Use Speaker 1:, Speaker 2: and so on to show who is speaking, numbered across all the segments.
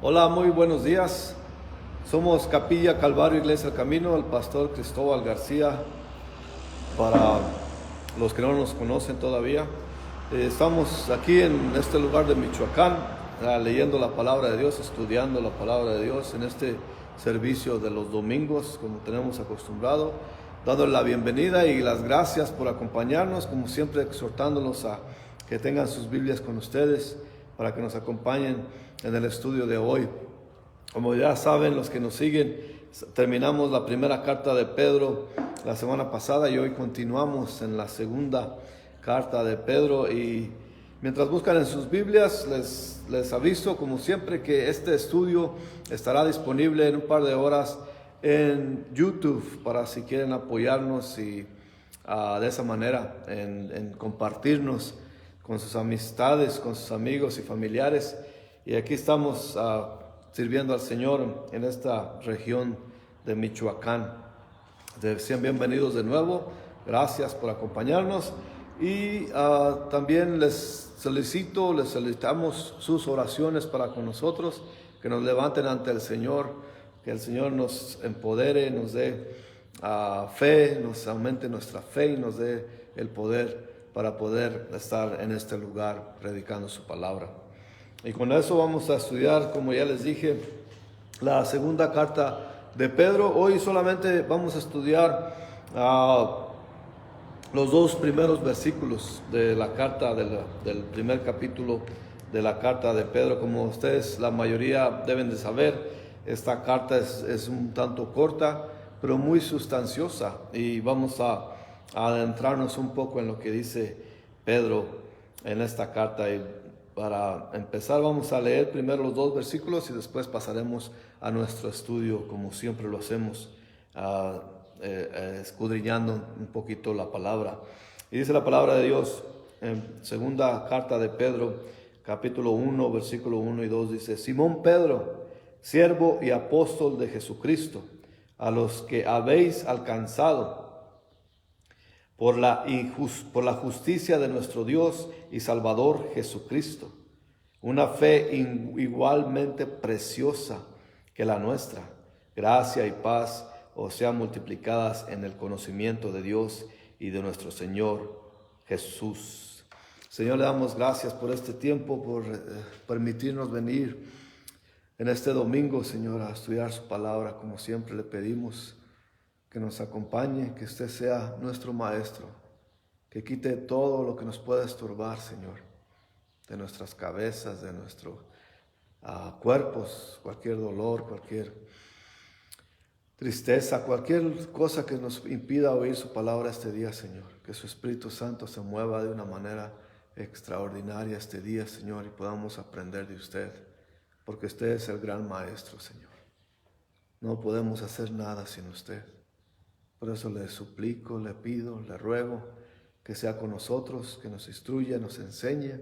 Speaker 1: Hola, muy buenos días. Somos Capilla Calvario Iglesia del Camino, el pastor Cristóbal García. Para los que no nos conocen todavía, estamos aquí en este lugar de Michoacán, leyendo la palabra de Dios, estudiando la palabra de Dios en este servicio de los domingos, como tenemos acostumbrado, dándole la bienvenida y las gracias por acompañarnos, como siempre exhortándolos a que tengan sus Biblias con ustedes para que nos acompañen en el estudio de hoy. Como ya saben los que nos siguen, terminamos la primera carta de Pedro la semana pasada y hoy continuamos en la segunda carta de Pedro. Y mientras buscan en sus Biblias, les aviso como siempre que este estudio estará disponible en un par de horas en YouTube para si quieren apoyarnos y de esa manera en compartirnos con sus amistades, con sus amigos y familiares. Y aquí estamos sirviendo al Señor en esta región de Michoacán. Sean bienvenidos de nuevo, gracias por acompañarnos y también les solicitamos sus oraciones para con nosotros, que nos levanten ante el Señor, que el Señor nos empodere, nos dé fe, nos aumente nuestra fe y nos dé el poder para poder estar en este lugar predicando su palabra. Y con eso vamos a estudiar, como ya les dije, la segunda carta de Pedro. Hoy solamente vamos a estudiar los dos primeros versículos de la carta, del primer capítulo de la carta de Pedro. Como ustedes, la mayoría deben de saber, esta carta es un tanto corta, pero muy sustanciosa. Y vamos a adentrarnos un poco en lo que dice Pedro en esta carta. Y para empezar vamos a leer primero los dos versículos y después pasaremos a nuestro estudio como siempre lo hacemos, escudriñando un poquito la palabra. Y dice la palabra de Dios en segunda carta de Pedro, capítulo 1, versículo 1 y 2, dice: Simón Pedro, siervo y apóstol de Jesucristo, a los que habéis alcanzado por la justicia de nuestro Dios y Salvador Jesucristo, una fe igualmente preciosa que la nuestra. Gracia y paz os sean multiplicadas en el conocimiento de Dios y de nuestro Señor Jesús. Señor, le damos gracias por este tiempo, por permitirnos venir en este domingo, Señor, a estudiar su palabra. Como siempre le pedimos que nos acompañe, que usted sea nuestro maestro, que quite todo lo que nos pueda estorbar, Señor, de nuestras cabezas, de nuestros cuerpos, cualquier dolor, cualquier tristeza, cualquier cosa que nos impida oír su palabra este día, Señor. Que su Espíritu Santo se mueva de una manera extraordinaria este día, Señor, y podamos aprender de usted, porque usted es el gran maestro, Señor. No podemos hacer nada sin usted. Por eso le suplico, le pido, le ruego que sea con nosotros, que nos instruya, nos enseñe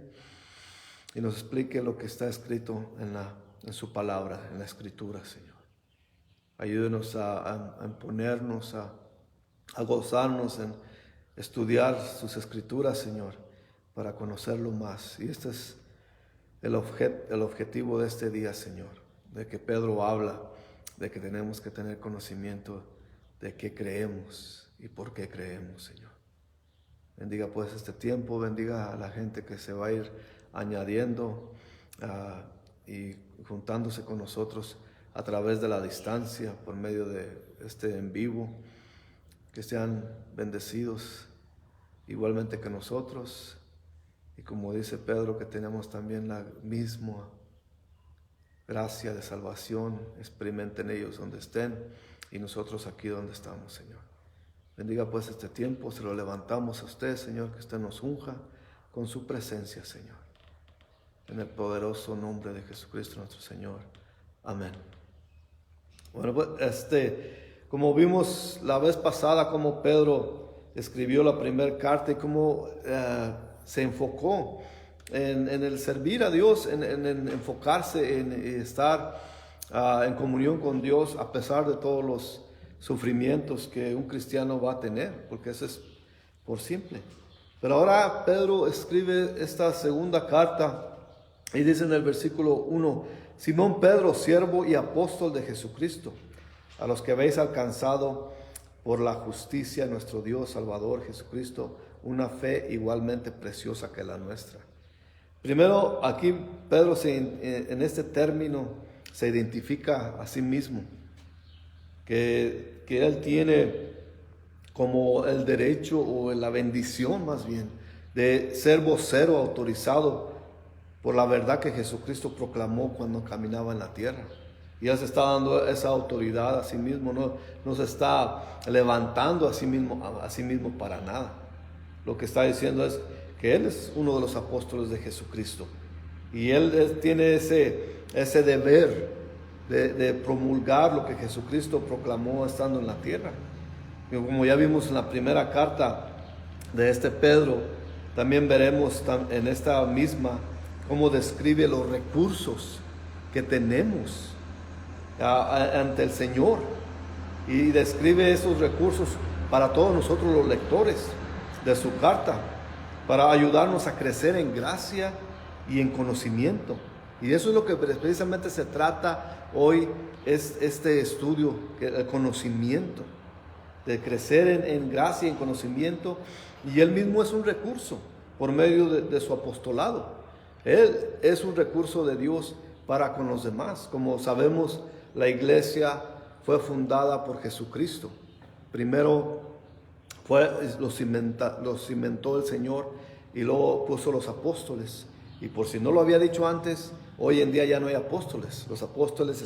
Speaker 1: y nos explique lo que está escrito en su palabra, en la Escritura, Señor. Ayúdenos a ponernos, a gozarnos en estudiar sus Escrituras, Señor, para conocerlo más. Y este es el objetivo de este día, Señor, de que Pedro habla, de que tenemos que tener conocimiento de qué creemos y por qué creemos, Señor. Bendiga pues este tiempo, bendiga a la gente que se va a ir añadiendo y juntándose con nosotros a través de la distancia, por medio de este en vivo, que sean bendecidos igualmente que nosotros. Y como dice Pedro, que tenemos también la misma gracia de salvación, experimenten ellos donde estén y nosotros aquí donde estamos, Señor. Bendiga pues este tiempo, se lo levantamos a usted, Señor, que usted nos unja con su presencia, Señor. En el poderoso nombre de Jesucristo nuestro Señor. Amén. Bueno, pues como vimos la vez pasada, como Pedro escribió la primera carta y cómo se enfocó en el servir a Dios, en enfocarse en estar en comunión con Dios a pesar de todos los sufrimientos que un cristiano va a tener, porque eso es por simple. Pero ahora Pedro escribe esta segunda carta Y dice en el versículo 1, Simón Pedro, siervo y apóstol de Jesucristo, a los que habéis alcanzado por la justicia de nuestro Dios Salvador Jesucristo, una fe igualmente preciosa que la nuestra. Primero, aquí Pedro en este término se identifica a sí mismo, que él tiene como el derecho o la bendición más bien de ser vocero autorizado por la verdad que Jesucristo proclamó cuando caminaba en la tierra. Y él se está dando esa autoridad a sí mismo, no se está levantando a sí mismo para nada. Lo que está diciendo es que él es uno de los apóstoles de Jesucristo. Y él tiene ese deber de promulgar lo que Jesucristo proclamó estando en la tierra. Y como ya vimos en la primera carta de este Pedro, también veremos en esta misma cómo describe los recursos que tenemos ante el Señor, y describe esos recursos para todos nosotros los lectores de su carta, para ayudarnos a crecer en gracia y en conocimiento. Y de eso es lo que precisamente se trata hoy, es este estudio, el conocimiento, de crecer en gracia y en conocimiento. Y él mismo es un recurso por medio de su apostolado. Él es un recurso de Dios para con los demás. Como sabemos, la iglesia fue fundada por Jesucristo. Primero lo cimentó el Señor, y luego puso los apóstoles. Y por si no lo había dicho antes, hoy en día ya no hay apóstoles. Los apóstoles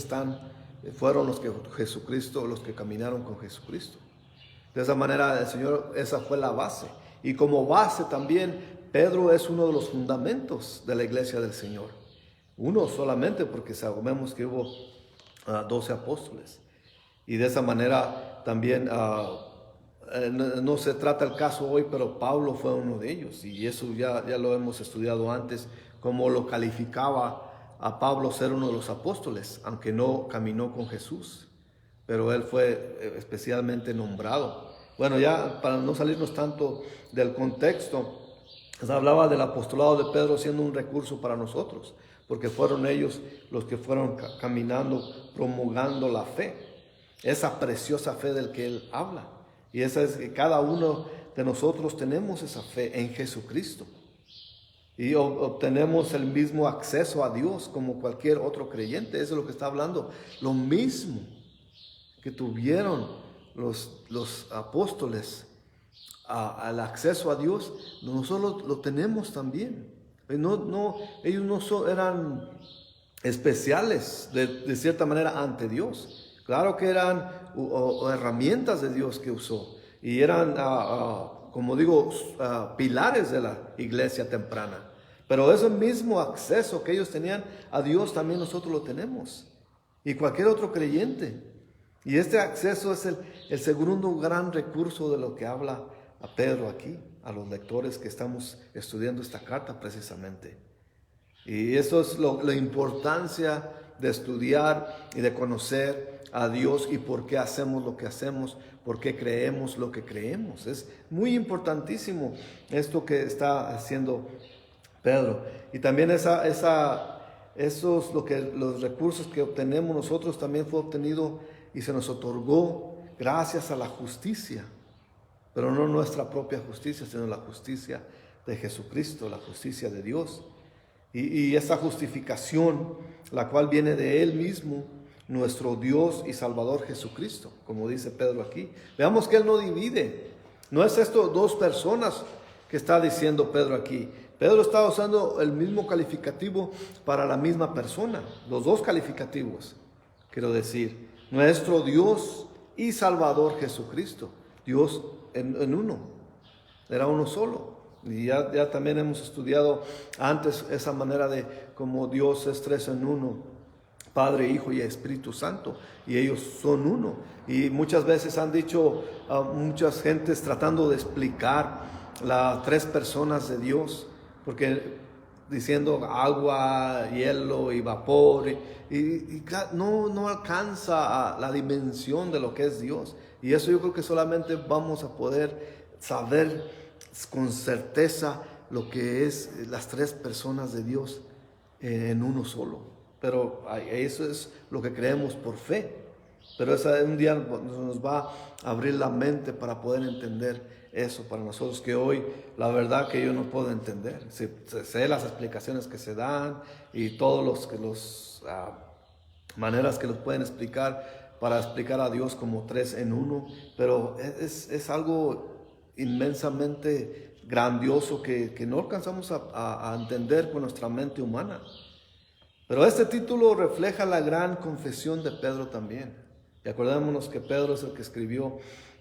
Speaker 1: fueron los que caminaron con Jesucristo. De esa manera el Señor, esa fue la base. Y como base también, Pedro es uno de los fundamentos de la iglesia del Señor. Uno solamente, porque sabemos que hubo 12 apóstoles. Y de esa manera también, no se trata el caso hoy, pero Pablo fue uno de ellos. Y eso ya lo hemos estudiado antes, cómo lo calificaba a Pablo ser uno de los apóstoles, aunque no caminó con Jesús. Pero él fue especialmente nombrado. Bueno, ya para no salirnos tanto del contexto, se hablaba del apostolado de Pedro siendo un recurso para nosotros, porque fueron ellos los que fueron caminando, promulgando la fe, esa preciosa fe del que él habla. Y esa es que cada uno de nosotros tenemos esa fe en Jesucristo. Y obtenemos el mismo acceso a Dios como cualquier otro creyente. Eso es lo que está hablando. Lo mismo que tuvieron los apóstoles al acceso a Dios, nosotros lo tenemos también. Ellos no eran especiales de cierta manera ante Dios. Claro que eran herramientas de Dios que usó, y eran, como digo, pilares de la iglesia temprana. Pero ese mismo acceso que ellos tenían a Dios también nosotros lo tenemos, y cualquier otro creyente. Y este acceso es el segundo gran recurso de lo que habla a Pedro aquí, a los lectores que estamos estudiando esta carta precisamente. Y eso es la importancia de estudiar y de conocer a Dios, y por qué hacemos lo que hacemos, por qué creemos lo que creemos. Es muy importantísimo esto que está haciendo Pedro. Y también los recursos que obtenemos nosotros también fue obtenido y se nos otorgó gracias a la justicia, pero no nuestra propia justicia, sino la justicia de Jesucristo, la justicia de Dios. Y esa justificación, la cual viene de Él mismo, nuestro Dios y Salvador Jesucristo, como dice Pedro aquí. Veamos que Él no divide. No es esto dos personas que está diciendo Pedro aquí. Pedro está usando el mismo calificativo para la misma persona, los dos calificativos, quiero decir. Nuestro Dios y Salvador Jesucristo. Dios en uno. Era uno solo. Y ya también hemos estudiado antes esa manera de cómo Dios es tres en uno. Padre, Hijo y Espíritu Santo. Y ellos son uno. Y muchas veces han dicho muchas gentes tratando de explicar las tres personas de Dios. Porque diciendo agua, hielo y vapor, y no alcanza a la dimensión de lo que es Dios. Y eso yo creo que solamente vamos a poder saber con certeza lo que es las tres personas de Dios en uno solo. Pero eso es lo que creemos por fe. Pero un día nos va a abrir la mente para poder entender eso para nosotros, que hoy la verdad que yo no puedo entender. Sé las explicaciones que se dan y todos los maneras que los pueden explicar para explicar a Dios como tres en uno, pero es algo inmensamente grandioso que no alcanzamos a entender con nuestra mente humana. Pero este título refleja la gran confesión de Pedro también. Y acordémonos que Pedro es el que escribió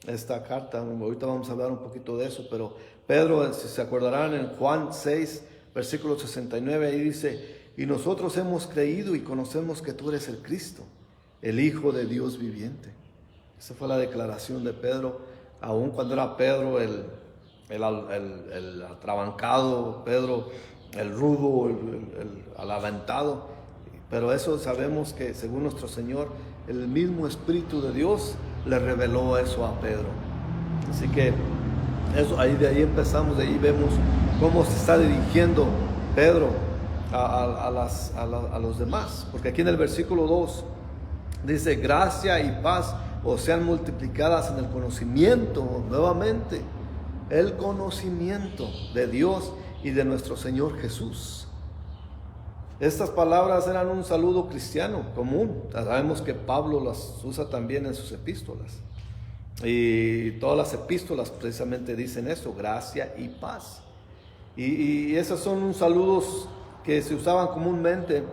Speaker 1: esta carta. Ahorita vamos a hablar un poquito de eso, pero Pedro, si se acordarán, en Juan 6, versículo 69, ahí dice: y nosotros hemos creído y conocemos que tú eres el Cristo, el Hijo de Dios viviente. Esa fue la declaración de Pedro, aun cuando era Pedro el atrabancado, Pedro el rudo, el aventado. Pero eso sabemos que según nuestro Señor, el mismo Espíritu de Dios le reveló eso a Pedro. Así que de ahí empezamos, de ahí vemos cómo se está dirigiendo Pedro a los demás. Porque aquí en el versículo 2 dice: gracia y paz os sean multiplicadas en el conocimiento, nuevamente, el conocimiento de Dios y de nuestro Señor Jesús. Estas palabras eran un saludo cristiano común. Sabemos que Pablo las usa también en sus epístolas. Y todas las epístolas precisamente dicen eso: gracia y paz. Y esos son saludos que se usaban comúnmente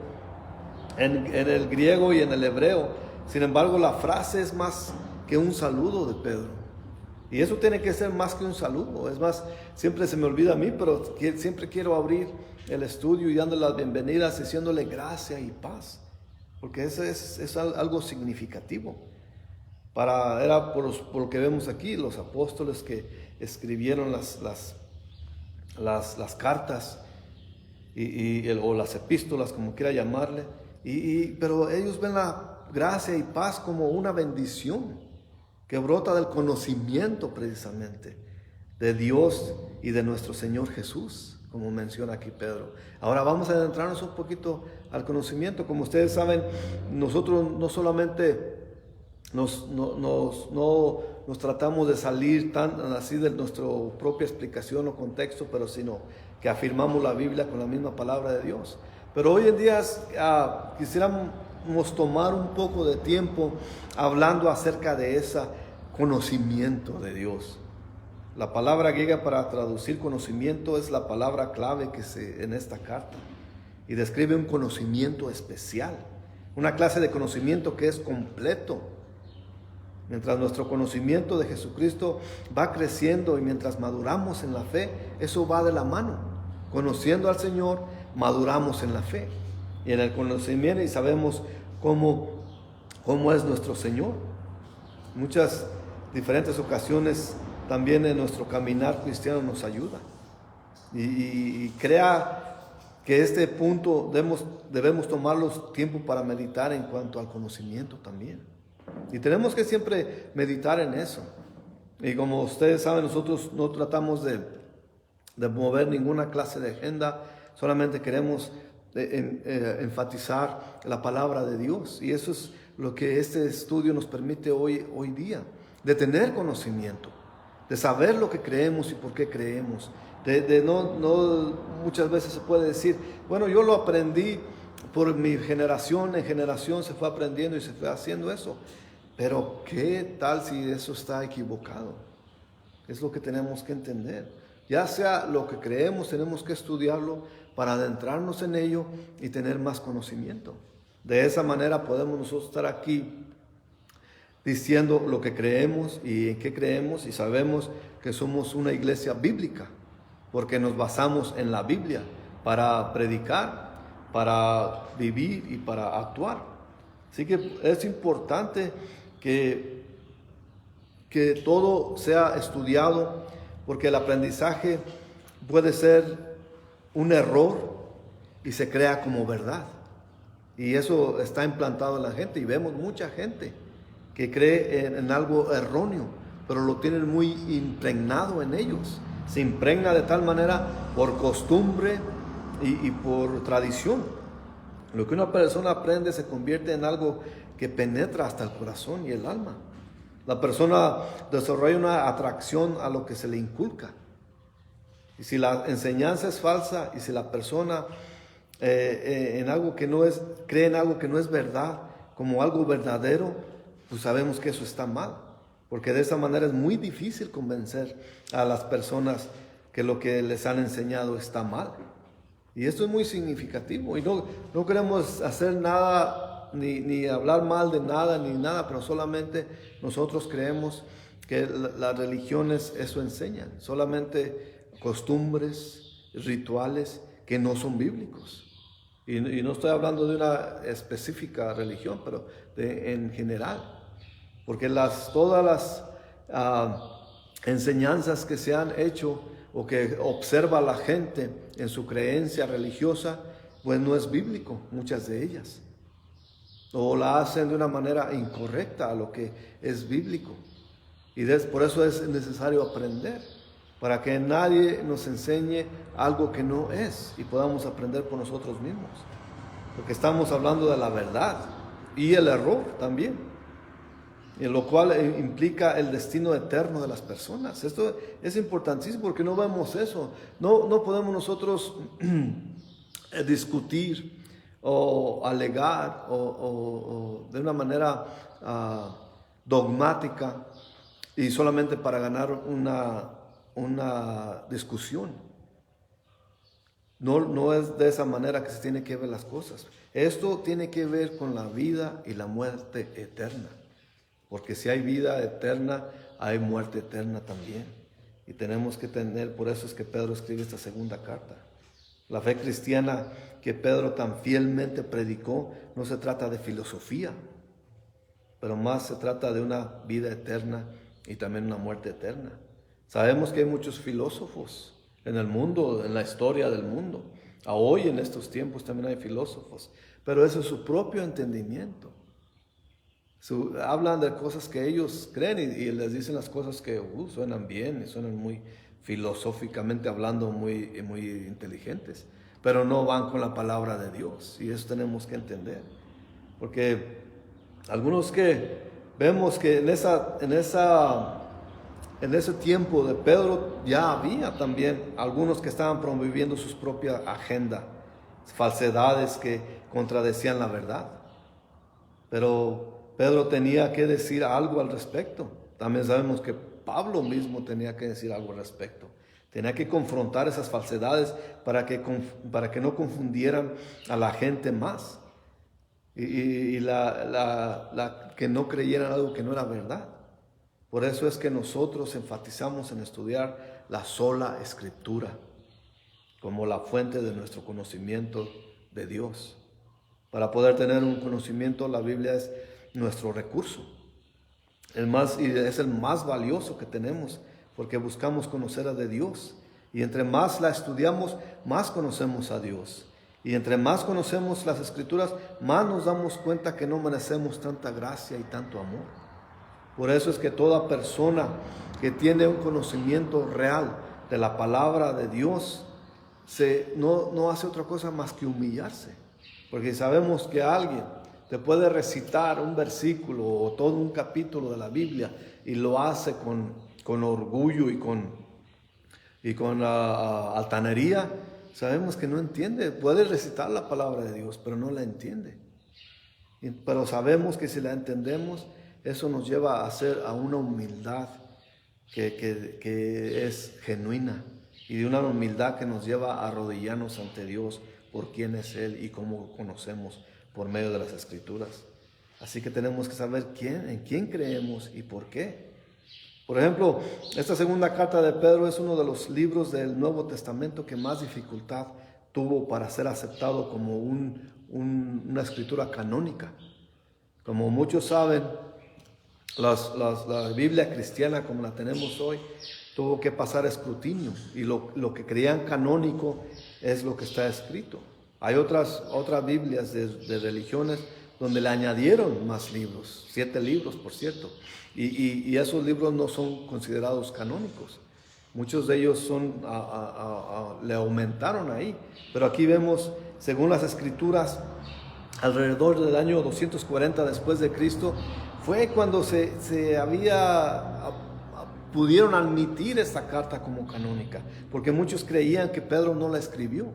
Speaker 1: en el griego y en el hebreo. Sin embargo, la frase es más que un saludo de Pedro. Y eso tiene que ser más que un saludo. Es más, siempre se me olvida a mí, pero siempre quiero abrir el estudio y dándole las bienvenidas, diciéndole gracia y paz, porque eso es algo significativo. Era por lo que vemos aquí, los apóstoles que escribieron las cartas o las epístolas, como quiera llamarle, pero ellos ven la gracia y paz como una bendición que brota del conocimiento precisamente de Dios y de nuestro Señor Jesús, como menciona aquí Pedro. Ahora vamos a adentrarnos un poquito al conocimiento. Como ustedes saben, nosotros no solamente nos tratamos de salir tan así de nuestra propia explicación o contexto, pero sino que afirmamos la Biblia con la misma palabra de Dios. Pero hoy en día quisiéramos tomar un poco de tiempo hablando acerca de ese conocimiento de Dios. La palabra griega para traducir conocimiento es la palabra clave en esta carta, y describe un conocimiento especial, una clase de conocimiento que es completo. Mientras nuestro conocimiento de Jesucristo va creciendo y mientras maduramos en la fe, eso va de la mano. Conociendo al Señor, maduramos en la fe y en el conocimiento, y sabemos cómo es nuestro Señor. Muchas diferentes ocasiones también en nuestro caminar cristiano nos ayuda. Y crea que este punto debemos tomarlos tiempo para meditar en cuanto al conocimiento también. Y tenemos que siempre meditar en eso. Y como ustedes saben, nosotros no tratamos de mover ninguna clase de agenda, solamente queremos enfatizar la palabra de Dios. Y eso es lo que este estudio nos permite hoy día, de tener conocimiento, de saber lo que creemos y por qué creemos. No muchas veces se puede decir, bueno, yo lo aprendí por mi generación, en generación se fue aprendiendo y se fue haciendo eso. Pero ¿qué tal si eso está equivocado? Es lo que tenemos que entender. Ya sea lo que creemos, tenemos que estudiarlo para adentrarnos en ello y tener más conocimiento. De esa manera podemos nosotros estar aquí diciendo lo que creemos y en qué creemos, y sabemos que somos una iglesia bíblica, porque nos basamos en la Biblia para predicar, para vivir y para actuar. Así que es importante que todo sea estudiado, porque el aprendizaje puede ser un error y se crea como verdad. Y eso está implantado en la gente, y vemos mucha gente que cree en algo erróneo, pero lo tienen muy impregnado en ellos. Se impregna de tal manera por costumbre y por tradición. Lo que una persona aprende se convierte en algo que penetra hasta el corazón y el alma. La persona desarrolla una atracción a lo que se le inculca. Y si la enseñanza es falsa y si la persona en algo que no es, cree en algo que no es verdad como algo verdadero, pues sabemos que eso está mal. Porque de esa manera es muy difícil convencer a las personas que lo que les han enseñado está mal. Y esto es muy significativo. Y no queremos hacer nada, ni hablar mal de nada, ni nada, pero solamente nosotros creemos que las religiones eso enseñan. Solamente costumbres, rituales que no son bíblicos. Y no estoy hablando de una específica religión, pero en general. Porque todas las enseñanzas que se han hecho o que observa la gente en su creencia religiosa, pues no es bíblico, muchas de ellas. O la hacen de una manera incorrecta a lo que es bíblico. Y por eso es necesario aprender, para que nadie nos enseñe algo que no es y podamos aprender por nosotros mismos. Porque estamos hablando de la verdad y el error también, en lo cual implica el destino eterno de las personas. Esto es importantísimo porque no vemos eso. No podemos nosotros discutir o alegar o de una manera dogmática y solamente para ganar una discusión. No es de esa manera que se tiene que ver las cosas. Esto tiene que ver con la vida y la muerte eterna. Porque si hay vida eterna, hay muerte eterna también. Y tenemos que tener, por eso es que Pedro escribe esta segunda carta. La fe cristiana que Pedro tan fielmente predicó no se trata de filosofía, pero más se trata de una vida eterna y también una muerte eterna. Sabemos que hay muchos filósofos en el mundo, en la historia del mundo. Hoy en estos tiempos también hay filósofos, pero eso es su propio entendimiento. Hablan de cosas que ellos creen y les dicen las cosas que suenan bien y suenan muy filosóficamente hablando, muy inteligentes, pero no van con la palabra de Dios, y eso tenemos que entender. Porque algunos que vemos que en ese tiempo de Pedro ya había también algunos que estaban promoviendo su propia agenda, falsedades que contradecían la verdad. Pero Pedro tenía que decir algo al respecto. También sabemos que Pablo mismo tenía que decir algo al respecto. Tenía que confrontar esas falsedades para que no confundieran a la gente más. Y que no creyeran algo que no era verdad. Por eso es que nosotros enfatizamos en estudiar la sola Escritura como la fuente de nuestro conocimiento de Dios. Para poder tener un conocimiento, la Biblia es nuestro recurso. Es el más valioso que tenemos, porque buscamos conocer a Dios. Y entre más la estudiamos, más conocemos a Dios. Y entre más conocemos las Escrituras, más nos damos cuenta que no merecemos tanta gracia y tanto amor. Por eso es que toda persona que tiene un conocimiento real de la palabra de Dios, no hace otra cosa más que humillarse. Porque sabemos que alguien te puede recitar un versículo o todo un capítulo de la Biblia y lo hace con orgullo y con altanería. Sabemos que no entiende. Puede recitar la palabra de Dios, pero no la entiende. Pero sabemos que si la entendemos, eso nos lleva a una humildad que es genuina, y de una humildad que nos lleva a arrodillarnos ante Dios por quién es Él y cómo conocemos por medio de las Escrituras. Así que tenemos que saber en quién creemos y por qué. Por ejemplo, esta segunda carta de Pedro es uno de los libros del Nuevo Testamento que más dificultad tuvo para ser aceptado como una escritura canónica. Como muchos saben, la Biblia cristiana como la tenemos hoy tuvo que pasar escrutinio, y lo que creían canónico es lo que está escrito. Hay otras Biblias de religiones donde le añadieron más libros, 7 libros por cierto, y esos libros no son considerados canónicos. Muchos de ellos le aumentaron ahí, pero aquí vemos, según las Escrituras, alrededor del año 240 después de Cristo, fue cuando pudieron admitir esta carta como canónica, porque muchos creían que Pedro no la escribió.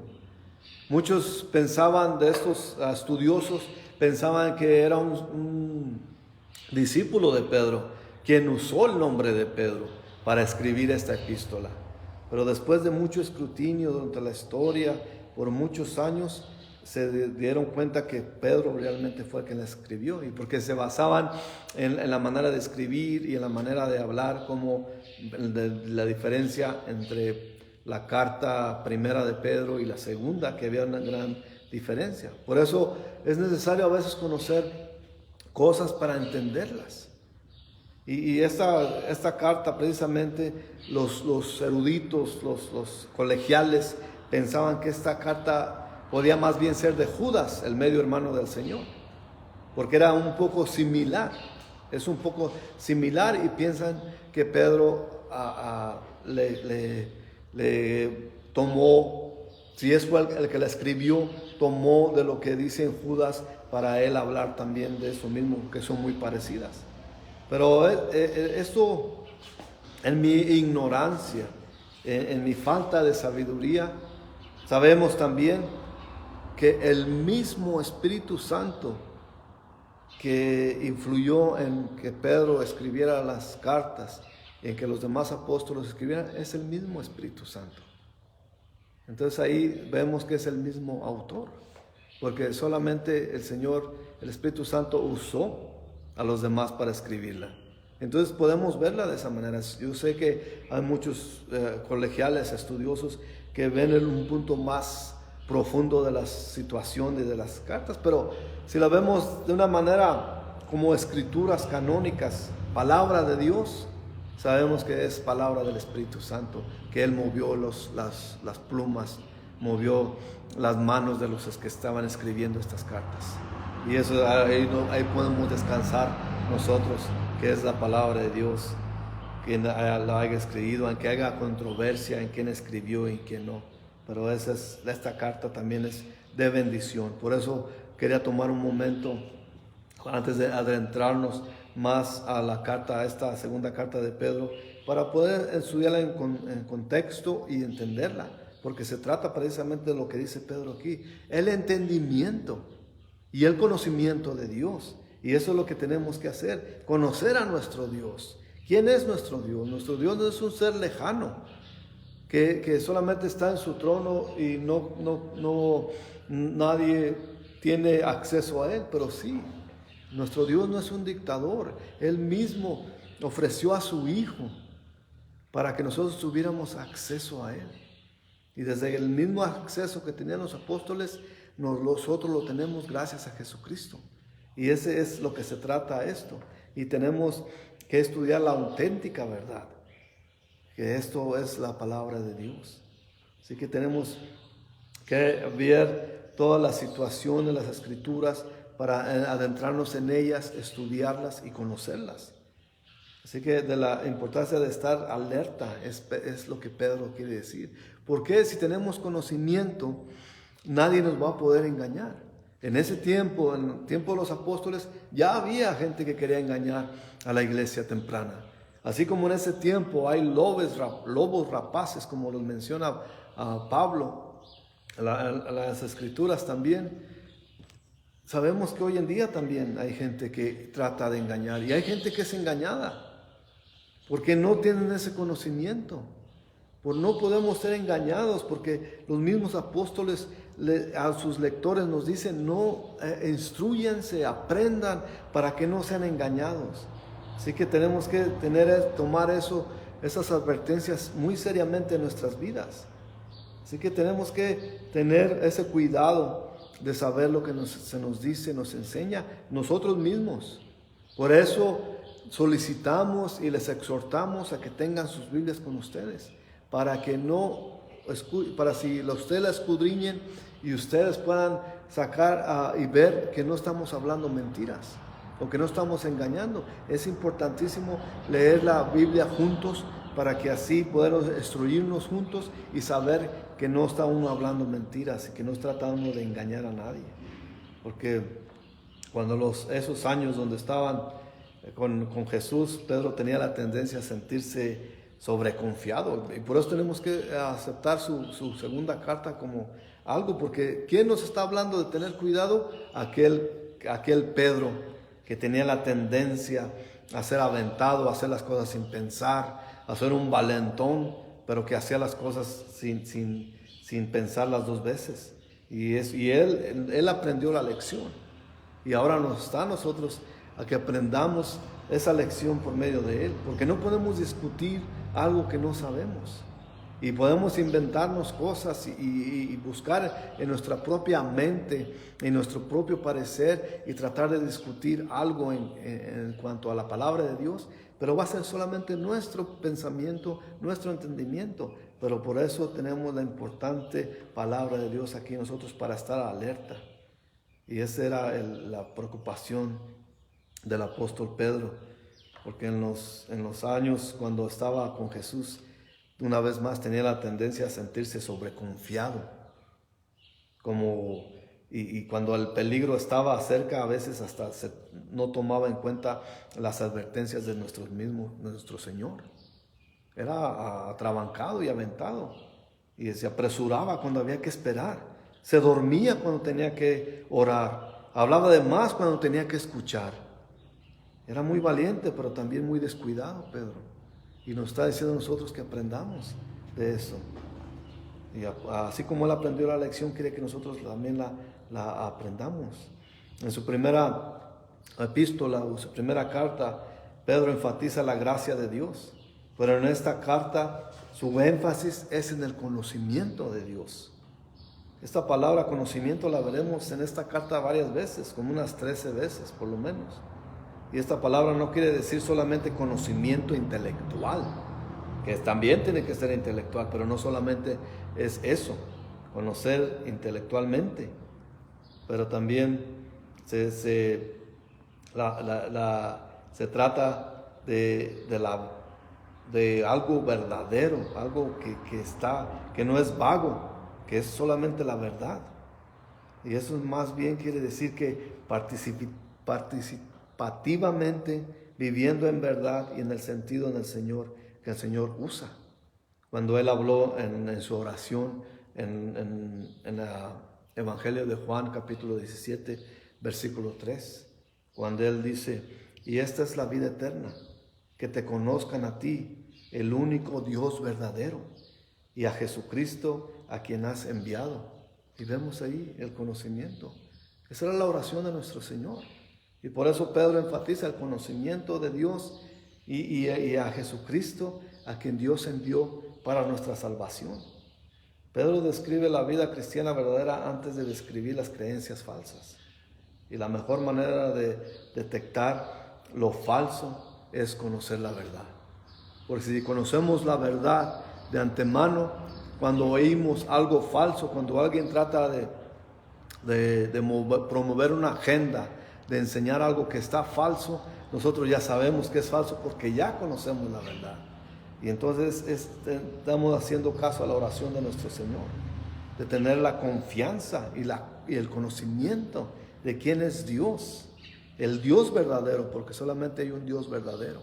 Speaker 1: Muchos pensaban, de estos estudiosos, pensaban que era un discípulo de Pedro, quien usó el nombre de Pedro para escribir esta epístola. Pero después de mucho escrutinio durante la historia, por muchos años, se dieron cuenta que Pedro realmente fue quien la escribió, y porque se basaban en la manera de escribir y en la manera de hablar, como la diferencia entre la carta primera de Pedro y la segunda, que había una gran diferencia. Por eso es necesario a veces conocer cosas para entenderlas. Y esta carta, precisamente, los eruditos, los colegiales, pensaban que esta carta podía más bien ser de Judas, el medio hermano del Señor, porque era un poco similar, es un poco similar, y piensan que Pedro le tomó, si es el que la escribió, tomó de lo que dice Judas para él hablar también de eso mismo, que son muy parecidas. Pero esto, en mi ignorancia, en mi falta de sabiduría, sabemos también que el mismo Espíritu Santo que influyó en que Pedro escribiera las cartas y en que los demás apóstoles escribieran, es el mismo Espíritu Santo. Entonces ahí vemos que es el mismo autor, porque solamente el Señor, el Espíritu Santo, usó a los demás para escribirla. Entonces podemos verla de esa manera. Yo sé que hay muchos colegiales, estudiosos, que ven en un punto más profundo de la situación y de las cartas, pero si la vemos de una manera como escrituras canónicas, palabra de Dios, sabemos que es palabra del Espíritu Santo, que Él movió las plumas, movió las manos de los que estaban escribiendo estas cartas, y eso ahí podemos descansar nosotros, que es la palabra de Dios, quien la haya escrito, aunque haya controversia en quién escribió y quién no. Pero esta carta también es de bendición. Por eso quería tomar un momento antes de adentrarnos más a la carta, a esta segunda carta de Pedro, para poder estudiarla en contexto y entenderla, porque se trata precisamente de lo que dice Pedro aquí, el entendimiento y el conocimiento de Dios. Y eso es lo que tenemos que hacer, conocer a nuestro Dios. ¿Quién es nuestro Dios? Nuestro Dios no es un ser lejano, que solamente está en su trono y nadie tiene acceso a Él, pero sí, nuestro Dios no es un dictador. Él mismo ofreció a su Hijo para que nosotros tuviéramos acceso a Él. Y desde el mismo acceso que tenían los apóstoles, nosotros lo tenemos gracias a Jesucristo. Y ese es lo que se trata esto. Y tenemos que estudiar la auténtica verdad, que esto es la palabra de Dios. Así que tenemos que ver todas las situaciones, las escrituras, para adentrarnos en ellas, estudiarlas y conocerlas. Así que de la importancia de estar alerta es lo que Pedro quiere decir. Porque si tenemos conocimiento, nadie nos va a poder engañar. En ese tiempo, en el tiempo de los apóstoles, ya había gente que quería engañar a la iglesia temprana. Así como en ese tiempo hay lobos rapaces, como los menciona Pablo, las escrituras también. Sabemos que hoy en día también hay gente que trata de engañar, y hay gente que es engañada, porque no tienen ese conocimiento. No podemos ser engañados, porque los mismos apóstoles a sus lectores nos dicen, instrúyense, aprendan para que no sean engañados. Así que tenemos que tomar esas advertencias muy seriamente en nuestras vidas. Así que tenemos que tener ese cuidado de saber lo que se nos dice, nos enseña nosotros mismos. Por eso solicitamos y les exhortamos a que tengan sus Biblias con ustedes, para si ustedes la escudriñen y ustedes puedan sacar y ver que no estamos hablando mentiras, o que no estamos engañando. Es importantísimo leer la Biblia juntos, para que así podamos instruirnos juntos y saber que no está uno hablando mentiras y que no está tratando de engañar a nadie. porque cuando esos años donde estaban con Jesús, Pedro tenía la tendencia a sentirse sobreconfiado, y por eso tenemos que aceptar su segunda carta como algo, porque ¿quién nos está hablando de tener cuidado? Aquel Pedro que tenía la tendencia a ser aventado, a hacer las cosas sin pensar, a ser un valentón, pero que hacía las cosas sin pensarlas dos veces. Y él aprendió la lección. Y ahora nos está a nosotros a que aprendamos esa lección por medio de él. Porque no podemos discutir algo que no sabemos. Y podemos inventarnos cosas y buscar en nuestra propia mente, en nuestro propio parecer, y tratar de discutir algo en cuanto a la palabra de Dios, pero va a ser solamente nuestro pensamiento, nuestro entendimiento. Pero por eso tenemos la importante palabra de Dios aquí nosotros, para estar alerta. Y esa era la preocupación del apóstol Pedro, porque en los años cuando estaba con Jesús, una vez más tenía la tendencia a sentirse sobreconfiado, y cuando el peligro estaba cerca, a veces hasta no tomaba en cuenta las advertencias de nuestro Señor. Era atrabancado y aventado, y se apresuraba cuando había que esperar, se dormía cuando tenía que orar, hablaba de más cuando tenía que escuchar. Era muy valiente, pero también muy descuidado, Pedro. Y nos está diciendo a nosotros que aprendamos de eso. Y así como él aprendió la lección, quiere que nosotros también la aprendamos. En su primera epístola, o su primera carta, Pedro enfatiza la gracia de Dios. Pero en esta carta, su énfasis es en el conocimiento de Dios. Esta palabra conocimiento la veremos en esta carta varias veces, como unas 13 veces por lo menos. Y esta palabra no quiere decir solamente conocimiento intelectual, que también tiene que ser intelectual, pero no solamente es eso, conocer intelectualmente, pero también se trata de algo verdadero, algo que no es vago, que es solamente la verdad. Y eso más bien quiere decir que participativamente viviendo en verdad y en el sentido en el Señor, que el Señor usa. Cuando él habló en su oración en el Evangelio de Juan capítulo 17 versículo 3, cuando él dice: y esta es la vida eterna, que te conozcan a ti, el único Dios verdadero, y a Jesucristo a quien has enviado. Y vemos ahí el conocimiento. Esa era la oración de nuestro Señor. Y por eso Pedro enfatiza el conocimiento de Dios y a Jesucristo, a quien Dios envió para nuestra salvación. Pedro describe la vida cristiana verdadera antes de describir las creencias falsas. Y la mejor manera de detectar lo falso es conocer la verdad. Porque si conocemos la verdad de antemano, cuando oímos algo falso, cuando alguien trata de promover una agenda, de enseñar algo que está falso, nosotros ya sabemos que es falso porque ya conocemos la verdad. Y entonces estamos haciendo caso a la oración de nuestro Señor, de tener la confianza y el conocimiento de quién es Dios, el Dios verdadero, porque solamente hay un Dios verdadero.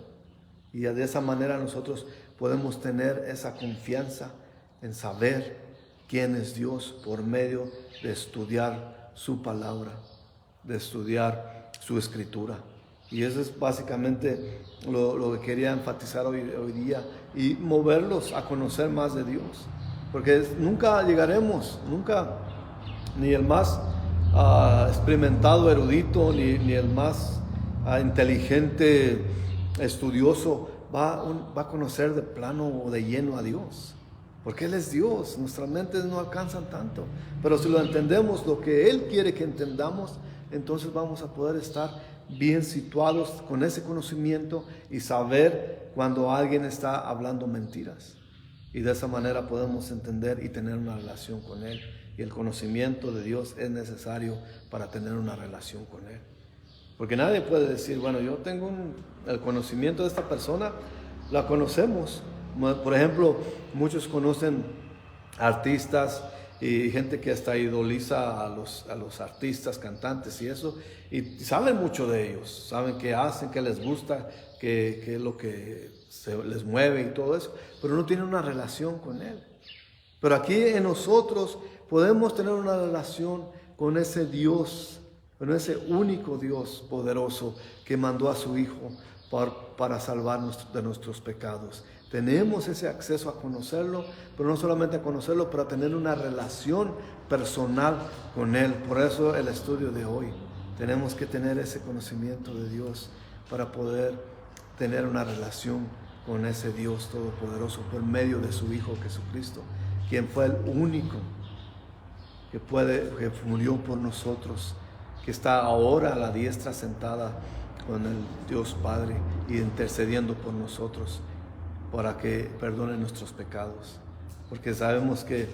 Speaker 1: Y de esa manera nosotros podemos tener esa confianza en saber quién es Dios por medio de estudiar su palabra, de estudiar su escritura. Y eso es básicamente lo que quería enfatizar hoy día, y moverlos a conocer más de Dios. Porque nunca llegaremos, ni el más experimentado erudito, ni el más inteligente estudioso va a conocer de plano o de lleno a Dios. Porque Él es Dios, nuestras mentes no alcanzan tanto. Pero si lo entendemos, lo que Él quiere que entendamos, entonces vamos a poder estar bien situados con ese conocimiento y saber cuando alguien está hablando mentiras. Y de esa manera podemos entender y tener una relación con Él. Y el conocimiento de Dios es necesario para tener una relación con Él. Porque nadie puede decir, bueno, yo tengo el conocimiento de esta persona, la conocemos. Por ejemplo, muchos conocen artistas y gente que hasta idoliza a los artistas, cantantes y eso, y saben mucho de ellos, saben qué hacen, qué les gusta, qué es lo que les mueve y todo eso, pero no tienen una relación con Él. Pero aquí en nosotros podemos tener una relación con ese Dios, con ese único Dios poderoso que mandó a su Hijo para salvarnos de nuestros pecados. Tenemos ese acceso a conocerlo, pero no solamente a conocerlo, pero a tener una relación personal con Él. Por eso el estudio de hoy. Tenemos que tener ese conocimiento de Dios para poder tener una relación con ese Dios todopoderoso por medio de su Hijo Jesucristo, quien fue el único que murió por nosotros, que está ahora a la diestra sentada con el Dios Padre y intercediendo por nosotros para que perdone nuestros pecados. Porque sabemos que,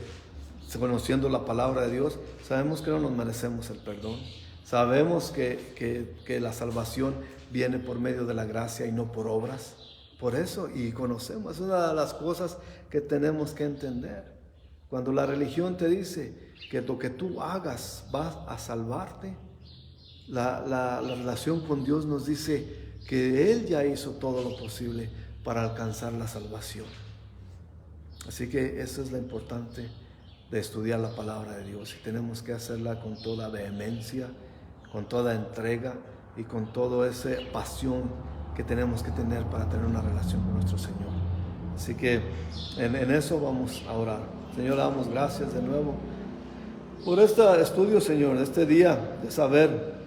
Speaker 1: conociendo la palabra de Dios, sabemos que no nos merecemos el perdón. Sabemos que la salvación viene por medio de la gracia y no por obras. Por eso, y conocemos, es una de las cosas que tenemos que entender. Cuando la religión te dice que lo que tú hagas va a salvarte, la relación con Dios nos dice que Él ya hizo todo lo posible para alcanzar la salvación. Así que eso es lo importante de estudiar la palabra de Dios, y tenemos que hacerla con toda vehemencia, con toda entrega y con toda esa pasión que tenemos que tener para tener una relación con nuestro Señor. Así que en eso vamos a orar. Señor, damos gracias de nuevo por este estudio, Señor, de este día, de saber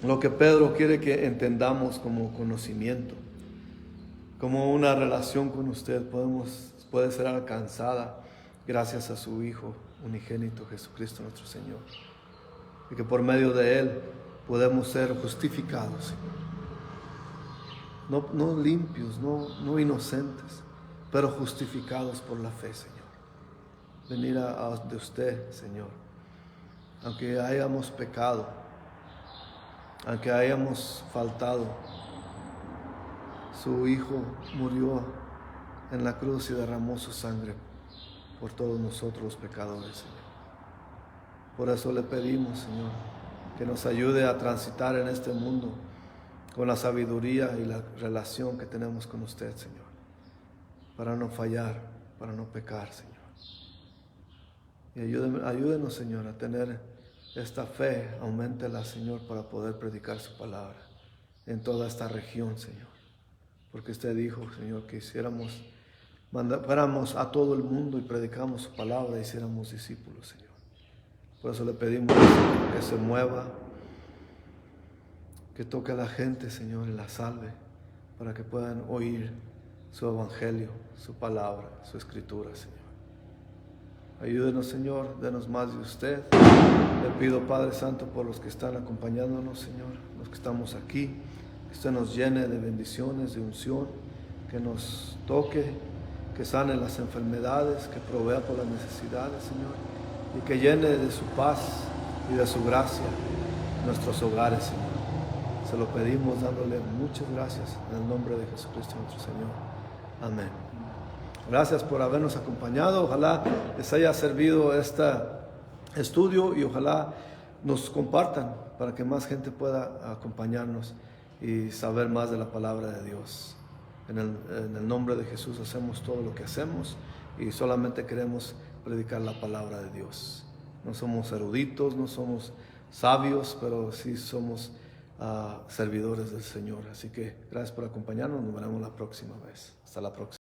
Speaker 1: lo que Pedro quiere que entendamos como conocimiento, como una relación con usted puede ser alcanzada gracias a su Hijo unigénito Jesucristo nuestro Señor, y que por medio de Él podemos ser justificados, Señor. No limpios, no inocentes, pero justificados por la fe, Señor. Venir de usted, Señor, aunque hayamos pecado, aunque hayamos faltado, su Hijo murió en la cruz y derramó su sangre por todos nosotros los pecadores, Señor. Por eso le pedimos, Señor, que nos ayude a transitar en este mundo con la sabiduría y la relación que tenemos con usted, Señor, para no fallar, para no pecar, Señor. Y ayúdenos, Señor, a tener esta fe, auméntela, Señor, para poder predicar su palabra en toda esta región, Señor. Porque usted dijo, Señor, que fuéramos a todo el mundo y predicamos su palabra y hiciéramos discípulos, Señor. Por eso le pedimos, Señor, que se mueva, que toque a la gente, Señor, y la salve, para que puedan oír su evangelio, su palabra, su escritura, Señor. Ayúdenos, Señor, denos más de usted. Le pido, Padre Santo, por los que están acompañándonos, Señor, los que estamos aquí, que usted nos llene de bendiciones, de unción, que nos toque, que sane las enfermedades, que provea por las necesidades, Señor, y que llene de su paz y de su gracia nuestros hogares, Señor. Se lo pedimos dándole muchas gracias en el nombre de Jesucristo nuestro Señor. Amén. Gracias por habernos acompañado. Ojalá les haya servido este estudio y ojalá nos compartan para que más gente pueda acompañarnos y saber más de la palabra de Dios. En el nombre de Jesús hacemos todo lo que hacemos y solamente queremos predicar la palabra de Dios. No somos eruditos, no somos sabios, pero sí somos servidores del Señor. Así que gracias por acompañarnos. Nos veremos la próxima vez. Hasta la próxima.